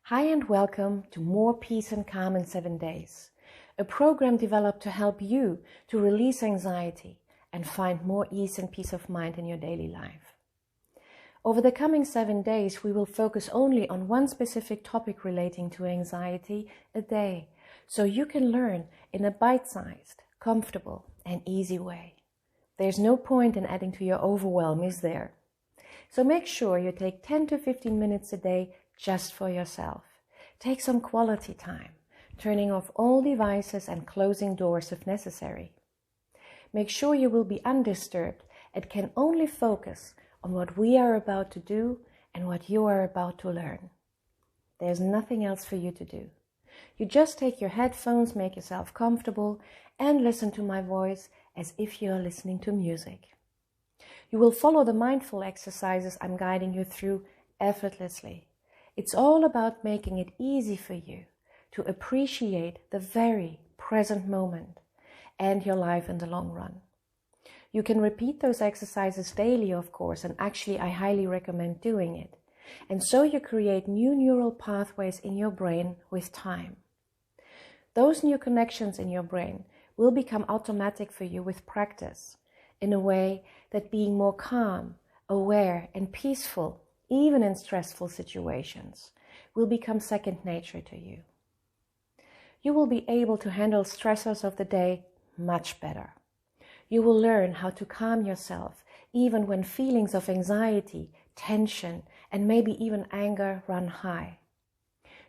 Hi and welcome to More Peace and Calm in 7 Days, a program developed to help you to release anxiety and find more ease and peace of mind in your daily life. Over the coming 7 days, we will focus only on one specific topic relating to anxiety a day, so you can learn in a bite-sized, comfortable and easy way. There's no point in adding to your overwhelm, is there? So make sure you take 10 to 15 minutes a day just for yourself. Take some quality time, turning off all devices and closing doors if necessary. Make sure you will be undisturbed and can only focus on what we are about to do and what you are about to learn. There's nothing else for you to do. You just take your headphones, make yourself comfortable, and listen to my voice as if you are listening to music. You will follow the mindful exercises I'm guiding you through effortlessly. It's all about making it easy for you to appreciate the very present moment and your life in the long run. You can repeat those exercises daily, of course, and actually I highly recommend doing it. And so you create new neural pathways in your brain with time. Those new connections in your brain will become automatic for you with practice, in a way that being more calm, aware, and peaceful, even in stressful situations, will become second nature to you. You will be able to handle stressors of the day much better. You will learn how to calm yourself even when feelings of anxiety, tension, and maybe even anger run high.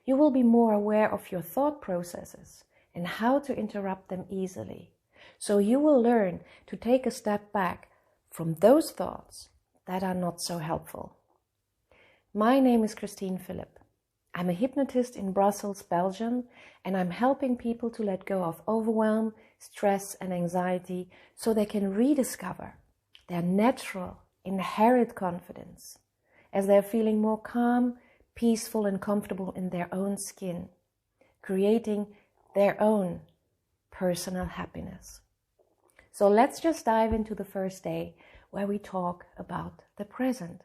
You will be more aware of your thought processes and how to interrupt them easily. So you will learn to take a step back from those thoughts that are not so helpful. My name is Christine Philip. I'm a hypnotist in Brussels, Belgium, and I'm helping people to let go of overwhelm, stress, and anxiety so they can rediscover their natural, inherent confidence as they're feeling more calm, peaceful, and comfortable in their own skin, creating their own personal happiness. So let's just dive into the first day where we talk about the present.